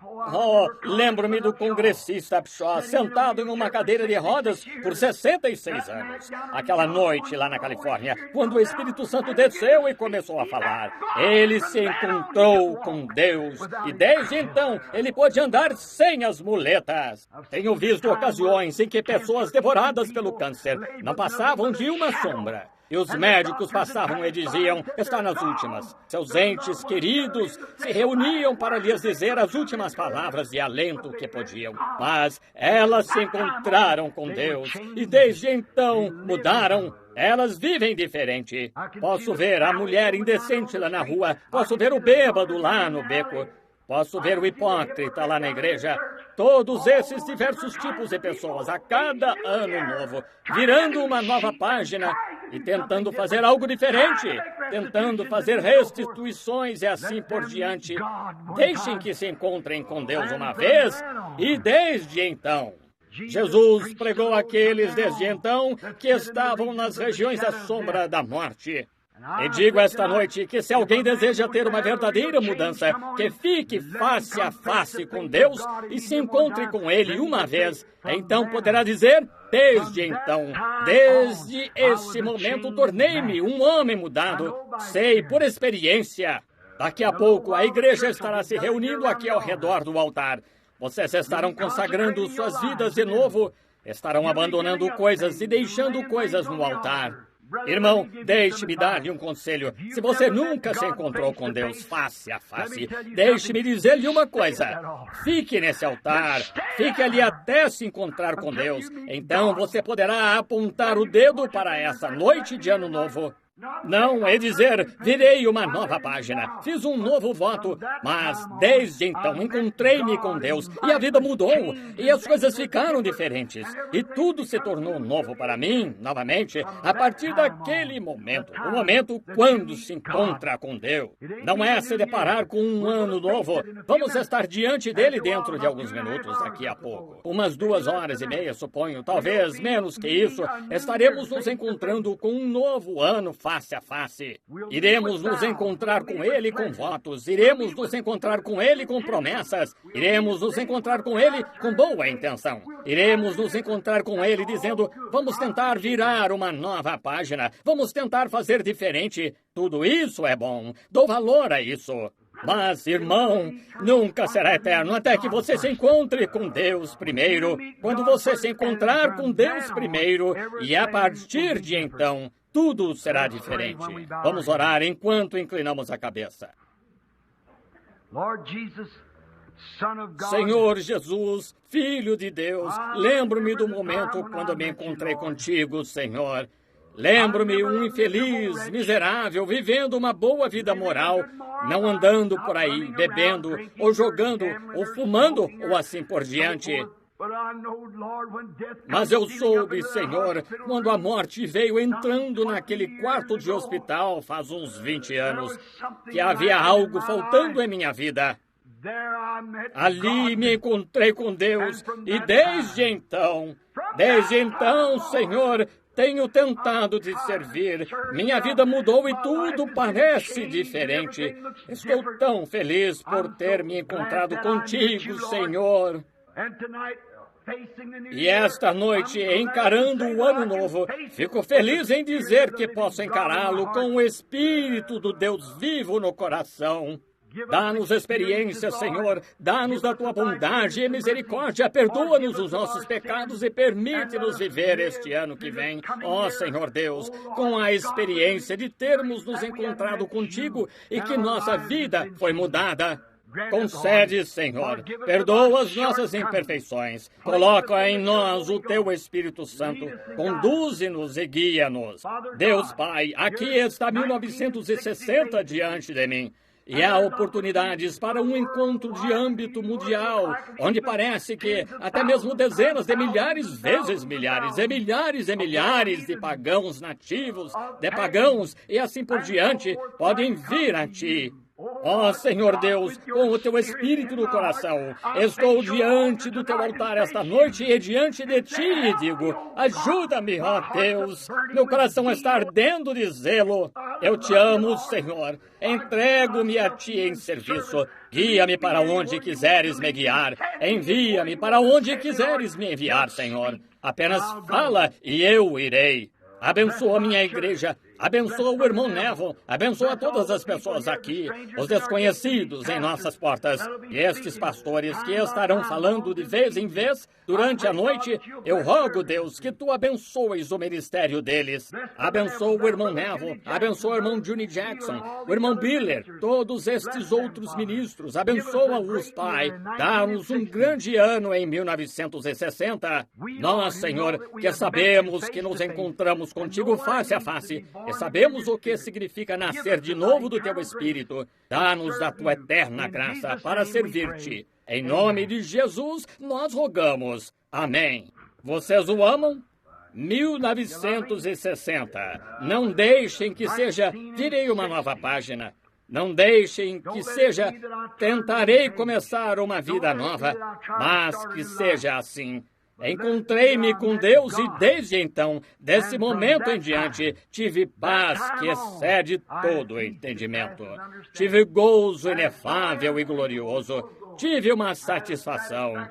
Oh, lembro-me do congressista Upshaw sentado em uma cadeira de rodas por 66 anos. Aquela noite lá na Califórnia, quando o Espírito Santo desceu e começou a falar. Ele se encontrou com Deus e desde então ele pôde andar sem as muletas. Tenho visto ocasiões em que pessoas devoradas pelo câncer não passavam de uma sombra. E os médicos passavam e diziam, está nas últimas. Seus entes queridos se reuniam para lhes dizer as últimas palavras de alento que podiam. Mas elas se encontraram com Deus e desde então mudaram. Elas vivem diferente. Posso ver a mulher indecente lá na rua. Posso ver o bêbado lá no beco. Posso ver o hipócrita lá na igreja. Todos esses diversos tipos de pessoas a cada ano novo, virando uma nova página e tentando fazer algo diferente, tentando fazer restituições e assim por diante. Deixem que se encontrem com Deus uma vez e desde então. Jesus pregou àqueles desde então que estavam nas regiões da sombra da morte. E digo esta noite que se alguém deseja ter uma verdadeira mudança, que fique face a face com Deus e se encontre com Ele uma vez, então poderá dizer, desde então, desde esse momento tornei-me um homem mudado, sei por experiência. Daqui a pouco a igreja estará se reunindo aqui ao redor do altar. Vocês estarão consagrando suas vidas de novo, estarão abandonando coisas e deixando coisas no altar. Irmão, deixe-me dar-lhe um conselho. Se você nunca se encontrou com Deus face a face, deixe-me dizer-lhe uma coisa. Fique nesse altar, fique ali até se encontrar com Deus. Então você poderá apontar o dedo para essa noite de Ano Novo. Não é dizer, virei uma nova página, fiz um novo voto, mas desde então encontrei-me com Deus e a vida mudou e as coisas ficaram diferentes e tudo se tornou novo para mim, novamente, a partir daquele momento, o momento quando se encontra com Deus. Não é se deparar com um ano novo, vamos estar diante dele dentro de alguns minutos, daqui a pouco. Umas 2h30, suponho, talvez menos que isso, estaremos nos encontrando com um novo ano face a face. Iremos nos encontrar com Ele com votos, iremos nos encontrar com Ele com promessas, iremos nos encontrar com Ele com boa intenção, iremos nos encontrar com Ele dizendo, vamos tentar virar uma nova página, vamos tentar fazer diferente. Tudo isso é bom, dou valor a isso. Mas, irmão, nunca será eterno até que você se encontre com Deus primeiro. Quando você se encontrar com Deus primeiro, e a partir de então, tudo será diferente. Vamos orar enquanto inclinamos a cabeça. Senhor Jesus, Filho de Deus, lembro-me do momento quando me encontrei contigo, Senhor. Lembro-me um infeliz, miserável, vivendo uma boa vida moral, não andando por aí, bebendo, ou jogando, ou fumando, ou assim por diante. Mas eu soube, Senhor, quando a morte veio entrando naquele quarto de hospital faz uns 20 anos, que havia algo faltando em minha vida. Ali me encontrei com Deus e desde então, Senhor, tenho tentado te servir. Minha vida mudou e tudo parece diferente. Estou tão feliz por ter me encontrado contigo, Senhor. E esta noite, encarando o Ano Novo, fico feliz em dizer que posso encará-lo com o Espírito do Deus vivo no coração. Dá-nos experiência, Senhor, dá-nos da Tua bondade e misericórdia, perdoa-nos os nossos pecados e permite-nos viver este ano que vem, ó Senhor Deus, com a experiência de termos nos encontrado contigo e que nossa vida foi mudada. Concede, Senhor, perdoa as nossas imperfeições, coloca em nós o Teu Espírito Santo, conduze-nos e guia-nos. Deus Pai, aqui está 1960 diante de mim. E há oportunidades para um encontro de âmbito mundial, onde parece que até mesmo dezenas de milhares vezes milhares e milhares e milhares de pagãos nativos, de pagãos e assim por diante, podem vir a Ti. Ó Senhor Deus, com o Teu Espírito no coração, estou diante do Teu altar esta noite e diante de Ti e digo, ajuda-me, ó Deus, meu coração está ardendo de zelo. Eu Te amo, Senhor, entrego-me a Ti em serviço, guia-me para onde quiseres me guiar, envia-me para onde quiseres me enviar, Senhor. Apenas fala e eu irei. Abençoa a minha igreja, abençoa o irmão Neville, abençoa todas as pessoas aqui, os desconhecidos em nossas portas, e estes pastores que estarão falando de vez em vez durante a noite. Eu rogo, Deus, que Tu abençoes o ministério deles. Abençoa o irmão Neville, abençoa o irmão Juni Jackson, o irmão Biller, todos estes outros ministros. Abençoa-os, Pai. Dá-nos um grande ano em 1960. Nós, Senhor, que sabemos que nos encontramos contigo face a face, e sabemos o que significa nascer de novo do Teu Espírito. Dá-nos da Tua eterna graça para servir-Te. Em nome de Jesus, nós rogamos. Amém. Vocês o amam? 1960. Não deixem que seja, virei uma nova página. Não deixem que seja, tentarei começar uma vida nova, mas que seja assim. Encontrei-me com Deus e desde então, desse momento em diante, tive paz que excede todo o entendimento. Tive gozo inefável e glorioso. Tive uma satisfação.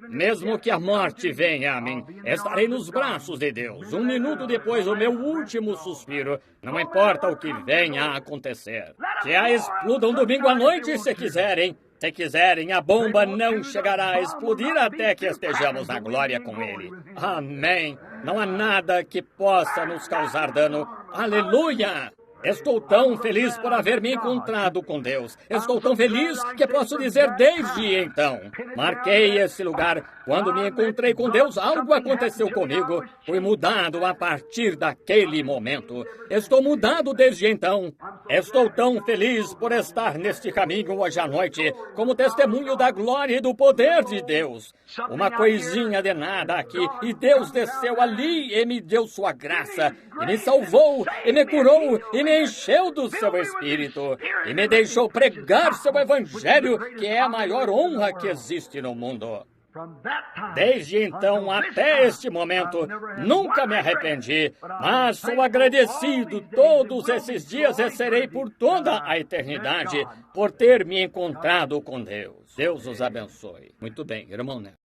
Mesmo que a morte venha a mim, estarei nos braços de Deus. Um minuto depois do meu último suspiro, não importa o que venha a acontecer. Que a explodam domingo à noite se quiserem. Se quiserem, a bomba não chegará a explodir até que estejamos na glória com Ele. Amém. Não há nada que possa nos causar dano. Aleluia! Estou tão feliz por haver me encontrado com Deus. Estou tão feliz que posso dizer desde então. Marquei esse lugar. Quando me encontrei com Deus, algo aconteceu comigo. Fui mudado a partir daquele momento. Estou mudado desde então. Estou tão feliz por estar neste caminho hoje à noite, como testemunho da glória e do poder de Deus. Uma coisinha de nada aqui, e Deus desceu ali e me deu sua graça, e me salvou, e me curou, e me encheu do seu Espírito, e me deixou pregar seu Evangelho, que é a maior honra que existe no mundo. Desde então até este momento, nunca me arrependi, mas sou agradecido todos esses dias e serei por toda a eternidade por ter me encontrado com Deus. Deus os abençoe. Muito bem, irmão Neto.